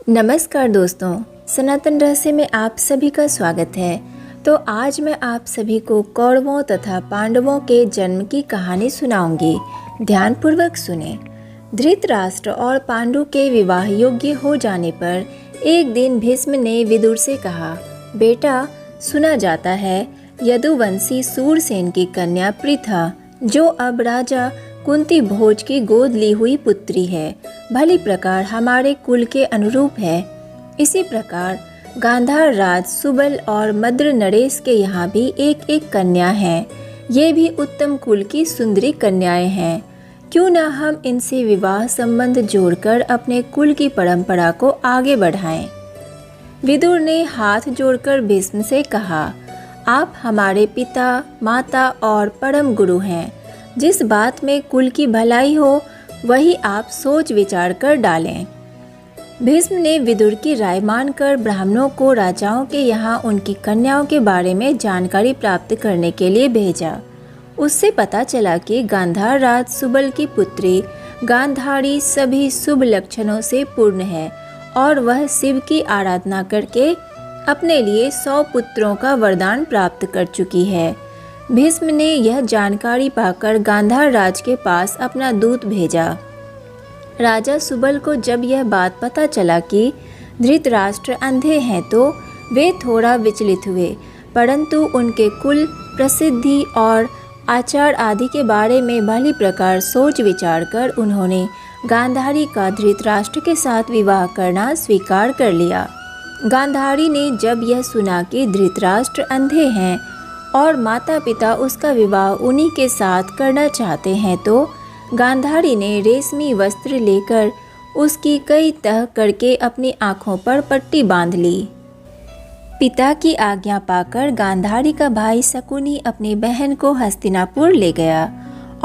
नमस्कार दोस्तों, सनातन रहस्य में आप सभी का स्वागत है। तो आज मैं आप सभी को कौरवों तथा पांडवों के जन्म की कहानी सुनाऊंगी। ध्यानपूर्वक सुने। धृतराष्ट्र और पांडु के विवाह योग्य हो जाने पर एक दिन भीष्म ने विदुर से कहा, बेटा, सुना जाता है यदुवंशी सूरसेन की कन्या पृथा, जो अब राजा कुंती भोज की गोद ली हुई पुत्री है, भली प्रकार हमारे कुल के अनुरूप है। इसी प्रकार गांधार राज सुबल और मद्र नरेश के यहाँ भी एक एक कन्या है। ये भी उत्तम कुल की सुंदरी कन्याएं हैं। क्यों न हम इनसे विवाह संबंध जोड़कर अपने कुल की परंपरा को आगे बढ़ाएं। विदुर ने हाथ जोड़कर भीष्म से कहा, आप हमारे पिता, माता और परम गुरु हैं। जिस बात में कुल की भलाई हो वही आप सोच विचार कर डालें। भीष्म ने विदुर की राय मानकर ब्राह्मणों को राजाओं के यहाँ उनकी कन्याओं के बारे में जानकारी प्राप्त करने के लिए भेजा। उससे पता चला कि गांधार राज सुबल की पुत्री गांधारी सभी शुभ लक्षणों से पूर्ण है और वह शिव की आराधना करके अपने लिए 100 पुत्रों का वरदान प्राप्त कर चुकी है। भीष्म ने यह जानकारी पाकर गांधार राज के पास अपना दूत भेजा। राजा सुबल को जब यह बात पता चला कि धृतराष्ट्र अंधे हैं तो वे थोड़ा विचलित हुए, परंतु उनके कुल, प्रसिद्धि और आचार आदि के बारे में भली प्रकार सोच विचार कर उन्होंने गांधारी का धृतराष्ट्र के साथ विवाह करना स्वीकार कर लिया। गांधारी ने जब यह सुना कि धृतराष्ट्र अंधे हैं और माता पिता उसका विवाह उन्हीं के साथ करना चाहते हैं, तो गांधारी ने रेशमी वस्त्र लेकर उसकी कई तह करके अपनी आँखों पर पट्टी बांध ली। पिता की आज्ञा पाकर गांधारी का भाई शकुनी अपनी बहन को हस्तिनापुर ले गया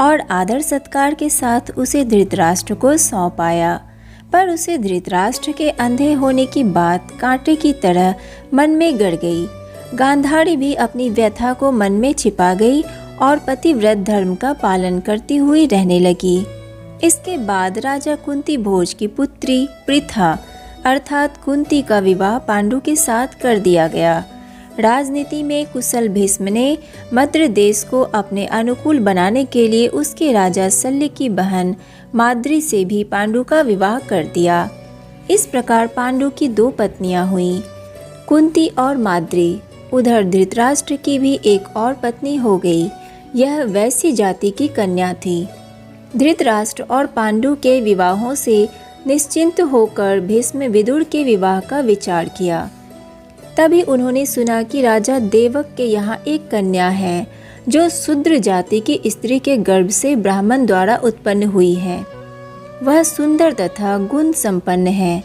और आदर सत्कार के साथ उसे धृतराष्ट्र को सौंप आया। पर उसे धृतराष्ट्र के अंधे होने की बात कांटे की तरह मन में गड़ गई। गांधारी भी अपनी व्यथा को मन में छिपा गई और पतिव्रत धर्म का पालन करती हुई रहने लगी। इसके बाद राजा कुंती भोज की पुत्री पृथा अर्थात कुंती का विवाह पांडु के साथ कर दिया गया। राजनीति में कुशल भीष्म ने मद्र देश को अपने अनुकूल बनाने के लिए उसके राजा शल्य की बहन माद्री से भी पांडु का विवाह कर दिया। इस प्रकार पांडु की 2 पत्नियां हुईं, कुंती और माद्री। उधर धृतराष्ट्र की भी एक और पत्नी हो गई। यह वैश्य जाति की कन्या थी। धृतराष्ट्र और पांडु के विवाहों से निश्चिंत होकर भीष्म विदुर के विवाह का विचार किया। तभी उन्होंने सुना कि राजा देवक के यहाँ एक कन्या है जो शूद्र जाति की स्त्री के गर्भ से ब्राह्मण द्वारा उत्पन्न हुई है। वह सुंदर तथा गुण संपन्न है।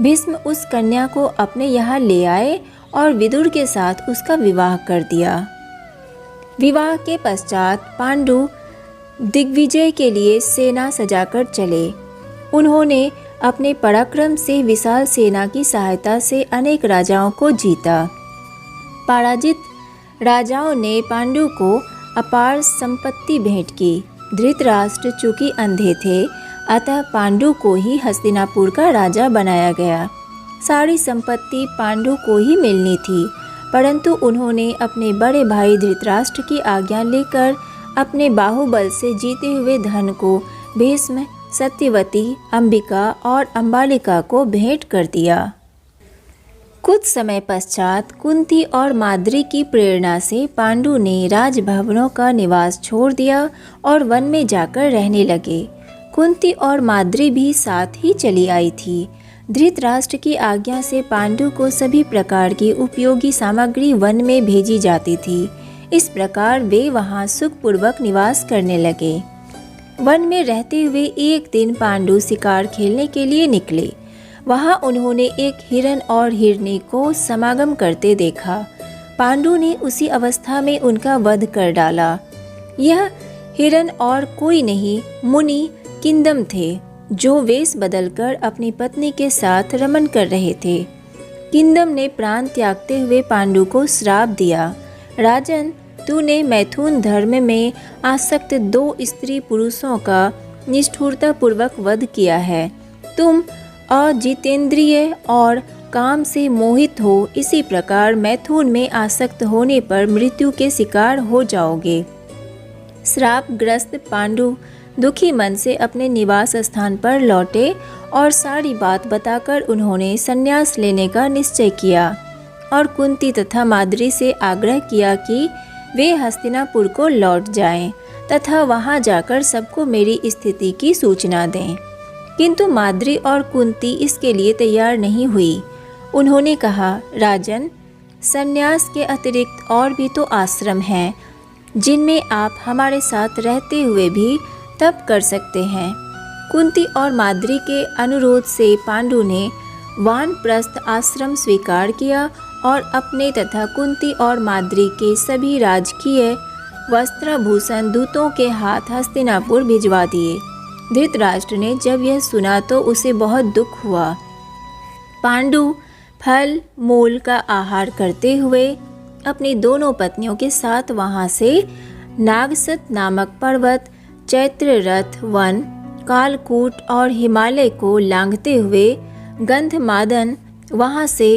भीष्म उस कन्या को अपने यहाँ ले आए और विदुर के साथ उसका विवाह कर दिया। विवाह के पश्चात पांडु दिग्विजय के लिए सेना सजाकर चले। उन्होंने अपने पराक्रम से विशाल सेना की सहायता से अनेक राजाओं को जीता। पराजित राजाओं ने पांडु को अपार संपत्ति भेंट की। धृतराष्ट्र चूंकि अंधे थे, अतः पांडु को ही हस्तिनापुर का राजा बनाया गया। सारी संपत्ति पांडु को ही मिलनी थी, परंतु उन्होंने अपने बड़े भाई धृतराष्ट्र की आज्ञा लेकर अपने बाहुबल से जीते हुए धन को भीष्म, सत्यवती, अंबिका और अंबालिका को भेंट कर दिया। कुछ समय पश्चात कुंती और माद्री की प्रेरणा से पांडु ने राजभवनों का निवास छोड़ दिया और वन में जाकर रहने लगे। कुंती और माद्री भी साथ ही चली आई थी। धृतराष्ट्र की आज्ञा से पांडु को सभी प्रकार की उपयोगी सामग्री वन में भेजी जाती थी। इस प्रकार वे वहां सुखपूर्वक निवास करने लगे। वन में रहते हुए एक दिन पांडु शिकार खेलने के लिए निकले। वहां उन्होंने एक हिरन और हिरनी को समागम करते देखा। पांडु ने उसी अवस्था में उनका वध कर डाला। यह हिरन और कोई नहीं, मुनि किंदम थे, जो वेश बदलकर अपनी पत्नी के साथ रमन कर रहे थे। किंदम ने प्राण त्यागते हुए पांडु को श्राप दिया, राजन, तूने मैथुन धर्म में आसक्त 2 स्त्री पुरुषों का निष्ठुरता पूर्वक वध किया है। तुम अजितेंद्रिय और काम से मोहित हो, इसी प्रकार मैथुन में आसक्त होने पर मृत्यु के शिकार हो जाओगे। श्रापग्रस्त पांडु दुखी मन से अपने निवास स्थान पर लौटे और सारी बात बताकर उन्होंने संन्यास लेने का निश्चय किया और कुंती तथा माद्री से आग्रह किया कि वे हस्तिनापुर को लौट जाएं तथा वहां जाकर सबको मेरी स्थिति की सूचना दें। किंतु माद्री और कुंती इसके लिए तैयार नहीं हुई। उन्होंने कहा, राजन, संन्यास के अतिरिक्त और भी तो आश्रम हैं जिनमें आप हमारे साथ रहते हुए भी तप कर सकते हैं। कुंती और माद्री के अनुरोध से पांडु ने वानप्रस्थ आश्रम स्वीकार किया और अपने तथा कुंती और माद्री के सभी राजकीय वस्त्राभूषण दूतों के हाथ हस्तिनापुर भिजवा दिए। धृतराष्ट्र ने जब यह सुना तो उसे बहुत दुख हुआ। पांडु फल मूल का आहार करते हुए अपनी दोनों पत्नियों के साथ वहां से नागसत नामक पर्वत, चैत्ररथ वन, कालकूट और हिमालय को लांघते हुए गंधमादन, वहां से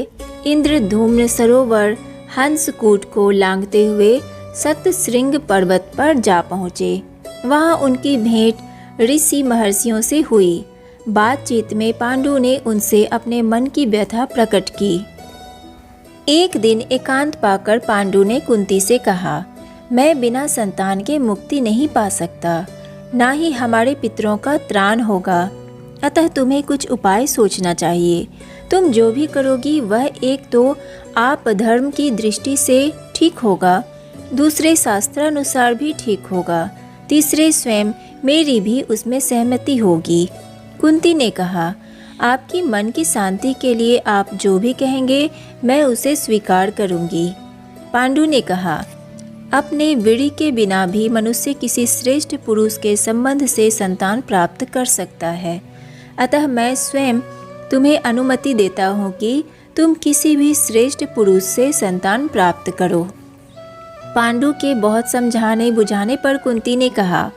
इंद्रधूम्न सरोवर, हंसकूट को लांघते हुए सतश्रृंग पर्वत पर जा पहुँचे। वहां उनकी भेंट ऋषि महर्षियों से हुई। बातचीत में पांडु ने उनसे अपने मन की व्यथा प्रकट की। एक दिन एकांत पाकर पांडु ने कुंती से कहा, मैं बिना संतान के मुक्ति नहीं पा सकता, ना ही हमारे पितरों का त्राण होगा, अतः तुम्हें कुछ उपाय सोचना चाहिए। तुम जो भी करोगी वह एक तो आप धर्म की दृष्टि से ठीक होगा, दूसरे शास्त्रानुसार भी ठीक होगा, तीसरे स्वयं मेरी भी उसमें सहमति होगी। कुंती ने कहा, आपकी मन की शांति के लिए आप जो भी कहेंगे मैं उसे स्वीकार करूंगी। पांडु ने कहा, अपने विड़ि के बिना भी मनुष्य किसी श्रेष्ठ पुरुष के संबंध से संतान प्राप्त कर सकता है, अतः मैं स्वयं तुम्हें अनुमति देता हूँ कि तुम किसी भी श्रेष्ठ पुरुष से संतान प्राप्त करो। पांडु के बहुत समझाने बुझाने पर कुंती ने कहा,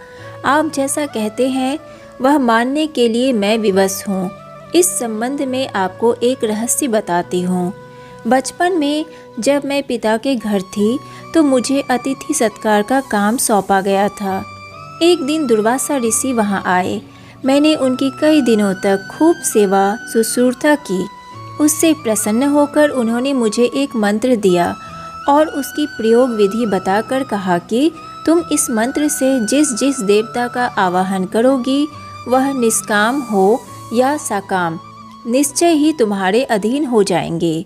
आप जैसा कहते हैं वह मानने के लिए मैं विवश हूँ। इस संबंध में आपको एक रहस्य बताती हूँ। बचपन में जब मैं पिता के घर थी तो मुझे अतिथि सत्कार का काम सौंपा गया था। एक दिन दुर्वासा ऋषि वहाँ आए। मैंने उनकी कई दिनों तक खूब सेवा शुश्रूषा की। उससे प्रसन्न होकर उन्होंने मुझे एक मंत्र दिया और उसकी प्रयोग विधि बताकर कहा कि तुम इस मंत्र से जिस जिस देवता का आवाहन करोगी वह निष्काम हो या सकाम निश्चय ही तुम्हारे अधीन हो जाएंगे।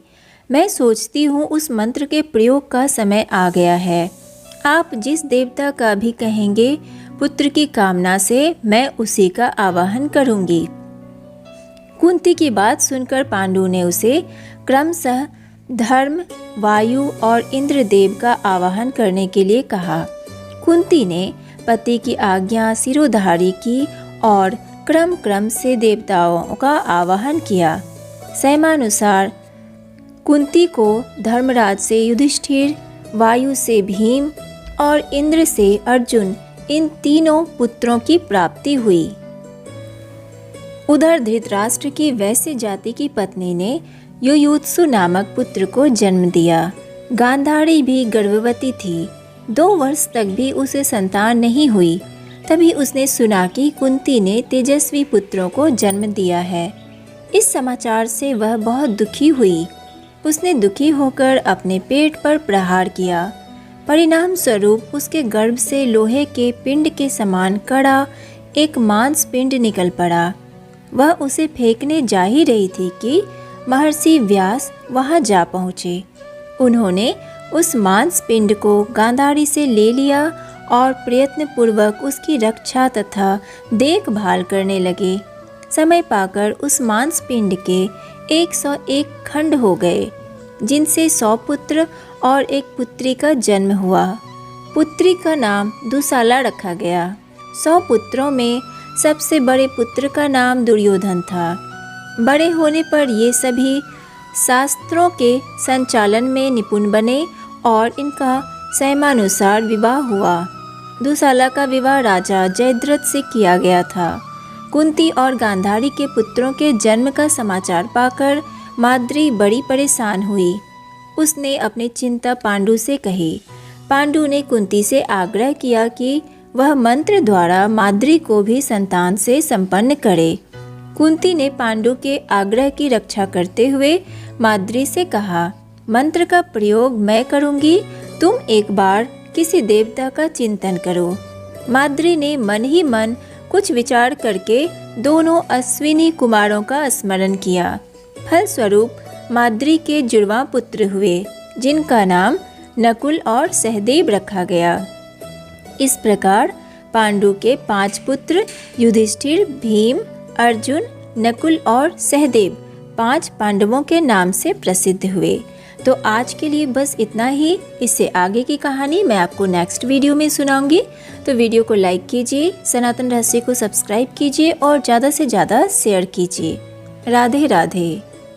मैं सोचती हूँ उस मंत्र के प्रयोग का समय आ गया है। आप जिस देवता का भी कहेंगे पुत्र की कामना से मैं उसी का आवाहन करूँगी। कुंती की बात सुनकर पांडु ने उसे क्रमशः धर्म, वायु और इंद्रदेव का आवाहन करने के लिए कहा। कुंती ने पति की आज्ञा सिरोधारी की और क्रम क्रम से देवताओं का आवाहन किया। सहमानुसार कुंती को धर्मराज से युधिष्ठिर, वायु से भीम और इंद्र से अर्जुन, इन तीनों पुत्रों की प्राप्ति हुई। उधर धृतराष्ट्र की वैश्य जाति की पत्नी ने युयुत्सु नामक पुत्र को जन्म दिया। गांधारी भी गर्भवती थी। 2 वर्ष तक भी उसे संतान नहीं हुई। तभी उसने सुना कि कुंती ने तेजस्वी पुत्रों को जन्म दिया है। इस समाचार से वह बहुत दुखी हुई। उसने दुखी होकर अपने पेट पर प्रहार किया। परिणाम स्वरूप उसके गर्भ से लोहे के पिंड के समान कड़ा एक मांस पिंड निकल पड़ा। वह उसे फेंकने जा ही रही थी कि महर्षि व्यास वहां जा पहुँचे। उन्होंने उस मांस पिंड को गांधारी से ले लिया और प्रयत्नपूर्वक उसकी रक्षा तथा देखभाल करने लगे। समय पाकर उस मांस पिंड के 101 खंड हो गए, जिनसे 100 पुत्र और एक पुत्री का जन्म हुआ। पुत्री का नाम दुशाला रखा गया। 100 पुत्रों में सबसे बड़े पुत्र का नाम दुर्योधन था। बड़े होने पर ये सभी शास्त्रों के संचालन में निपुण बने और इनका संयमानुसार विवाह हुआ। दुशाला का विवाह राजा जयद्रथ से किया गया था। कुंती और गांधारी के पुत्रों के जन्म का समाचार पाकर माद्री बड़ी परेशान हुई। उसने अपनी चिंता पांडु से कही। पांडु ने कुंती से आग्रह किया कि वह मंत्र द्वारा माद्री को भी संतान से संपन्न करे। कुंती ने पांडु के आग्रह की रक्षा करते हुए माद्री से कहा, मंत्र का प्रयोग मैं करूंगी, तुम एक बार किसी देवता का चिंतन करो। माद्री ने मन ही मन कुछ विचार करके दोनों अश्विनी कुमारों का स्मरण किया। फलस्वरूप माद्री के जुड़वां पुत्र हुए, जिनका नाम नकुल और सहदेव रखा गया। इस प्रकार पांडु के 5 पुत्र युधिष्ठिर, भीम, अर्जुन, नकुल और सहदेव 5 पांडवों के नाम से प्रसिद्ध हुए। तो आज के लिए बस इतना ही। इससे आगे की कहानी मैं आपको नेक्स्ट वीडियो में सुनाऊंगी। तो वीडियो को लाइक कीजिए, सनातन रहस्य को सब्सक्राइब कीजिए और ज़्यादा से ज़्यादा शेयर कीजिए। राधे राधे।